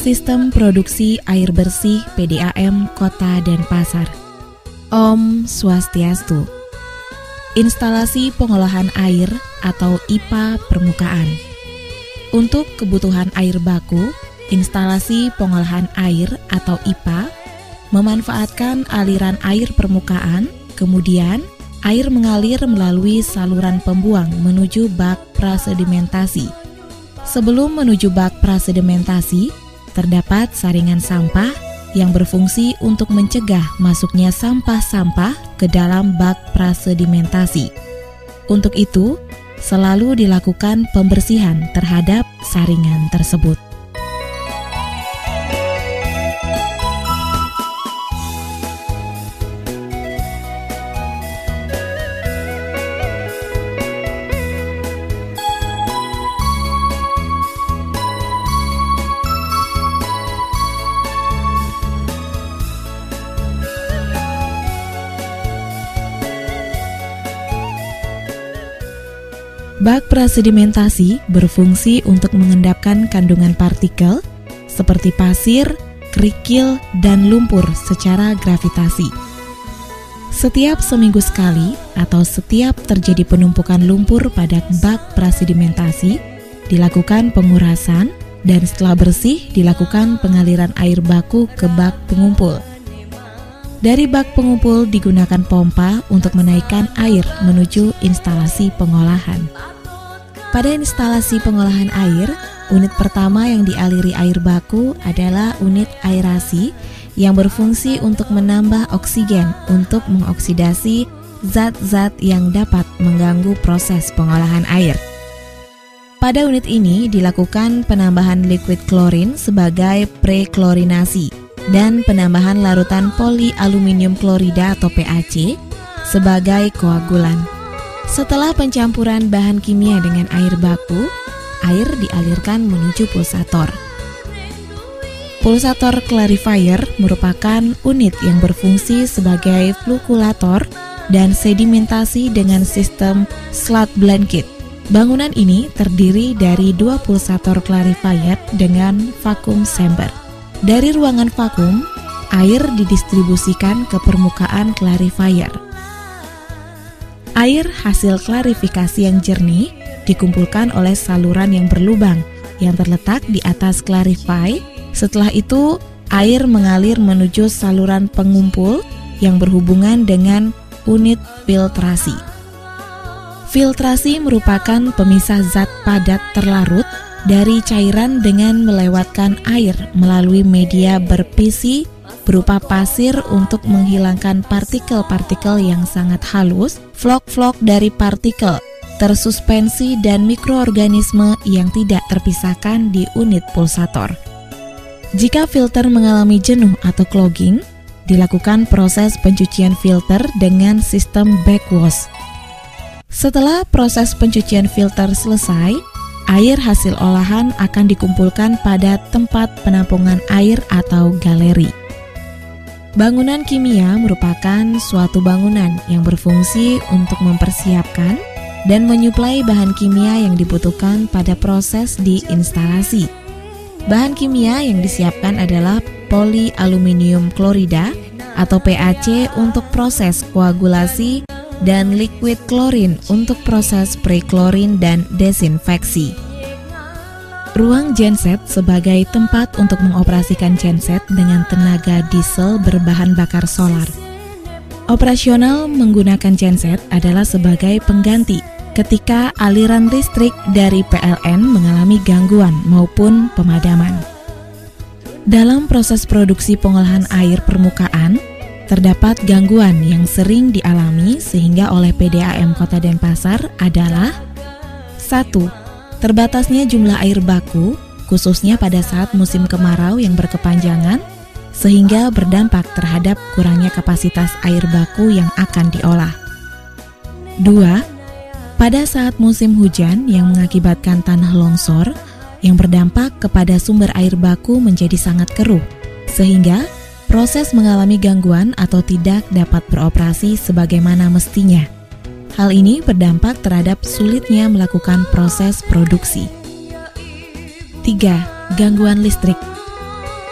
Sistem Produksi Air Bersih PDAM Kota Denpasar. Om Swastiastu. Instalasi Pengolahan Air atau IPA Permukaan. Untuk kebutuhan air baku, instalasi pengolahan air atau IPA memanfaatkan aliran air permukaan, kemudian air mengalir melalui saluran pembuang menuju bak prasedimentasi. Sebelum menuju bak prasedimentasi, terdapat saringan sampah yang berfungsi untuk mencegah masuknya sampah-sampah ke dalam bak prasedimentasi. Untuk itu, selalu dilakukan pembersihan terhadap saringan tersebut. Bak prasedimentasi berfungsi untuk mengendapkan kandungan partikel seperti pasir, kerikil, dan lumpur secara gravitasi. Setiap seminggu sekali atau setiap terjadi penumpukan lumpur pada bak prasedimentasi, dilakukan pengurasan dan setelah bersih dilakukan pengaliran air baku ke bak pengumpul. Dari bak pengumpul digunakan pompa untuk menaikkan air menuju instalasi pengolahan. Pada instalasi pengolahan air, unit pertama yang dialiri air baku adalah unit aerasi yang berfungsi untuk menambah oksigen untuk mengoksidasi zat-zat yang dapat mengganggu proses pengolahan air. Pada unit ini dilakukan penambahan liquid klorin sebagai preklorinasi dan penambahan larutan polialuminium klorida atau PAC sebagai koagulan. Setelah pencampuran bahan kimia dengan air baku, air dialirkan menuju pulsator. Pulsator clarifier merupakan unit yang berfungsi sebagai flukulator dan sedimentasi dengan sistem slat blanket. Bangunan ini terdiri dari 2 pulsator clarifier dengan vacuum chamber. Dari ruangan vakum, air didistribusikan ke permukaan clarifier. Air hasil klarifikasi yang jernih dikumpulkan oleh saluran yang berlubang yang terletak di atas clarify. Setelah itu, air mengalir menuju saluran pengumpul yang berhubungan dengan unit filtrasi. Filtrasi merupakan pemisah zat padat terlarut dari cairan dengan melewatkan air melalui media berpisi berupa pasir untuk menghilangkan partikel-partikel yang sangat halus, flok-flok dari partikel, tersuspensi dan mikroorganisme yang tidak terpisahkan di unit pulsator. Jika filter mengalami jenuh atau clogging, dilakukan proses pencucian filter dengan sistem backwash. Setelah proses pencucian filter selesai, air hasil olahan akan dikumpulkan pada tempat penampungan air atau galeri. Bangunan kimia merupakan suatu bangunan yang berfungsi untuk mempersiapkan dan menyuplai bahan kimia yang dibutuhkan pada proses di instalasi. Bahan kimia yang disiapkan adalah polialuminium klorida atau PAC untuk proses koagulasi dan liquid klorin untuk proses preklorin dan desinfeksi. Ruang genset sebagai tempat untuk mengoperasikan genset dengan tenaga diesel berbahan bakar solar. Operasional menggunakan genset adalah sebagai pengganti ketika aliran listrik dari PLN mengalami gangguan maupun pemadaman. Dalam proses produksi pengolahan air permukaan, terdapat gangguan yang sering dialami sehingga oleh PDAM Kota Denpasar adalah 1. Terbatasnya jumlah air baku, khususnya pada saat musim kemarau yang berkepanjangan, sehingga berdampak terhadap kurangnya kapasitas air baku yang akan diolah. 2. Pada saat musim hujan yang mengakibatkan tanah longsor, yang berdampak kepada sumber air baku menjadi sangat keruh, sehingga proses mengalami gangguan atau tidak dapat beroperasi sebagaimana mestinya. Hal ini berdampak terhadap sulitnya melakukan proses produksi. 3. Gangguan listrik.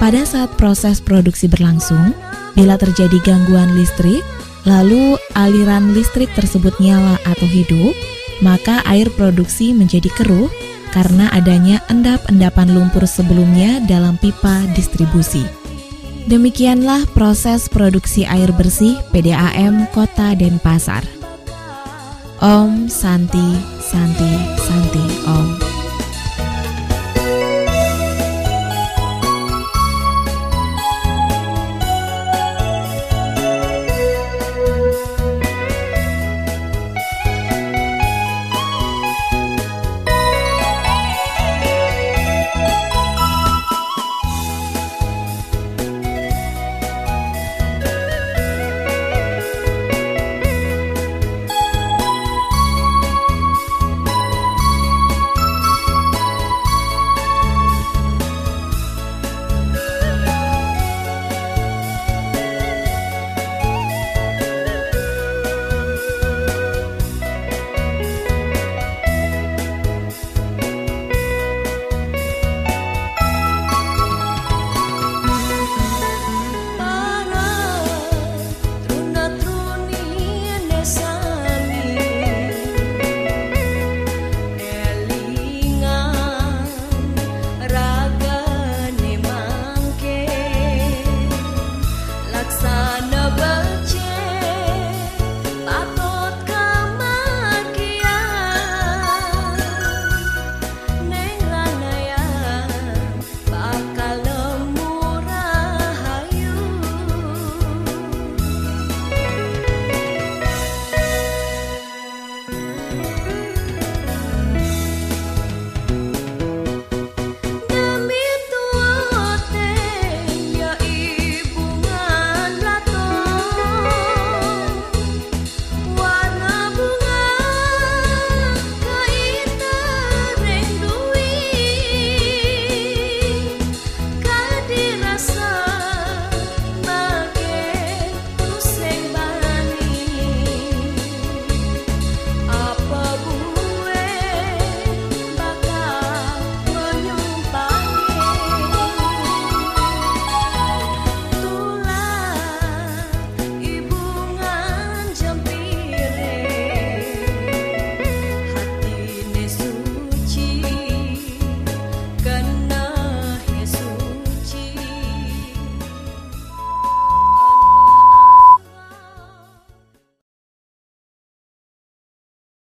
Pada saat proses produksi berlangsung, bila terjadi gangguan listrik, lalu aliran listrik tersebut nyala atau hidup, maka air produksi menjadi keruh karena adanya endap-endapan lumpur sebelumnya dalam pipa distribusi. Demikianlah proses produksi air bersih PDAM Kota Denpasar. Om Santi Santi Santi Om.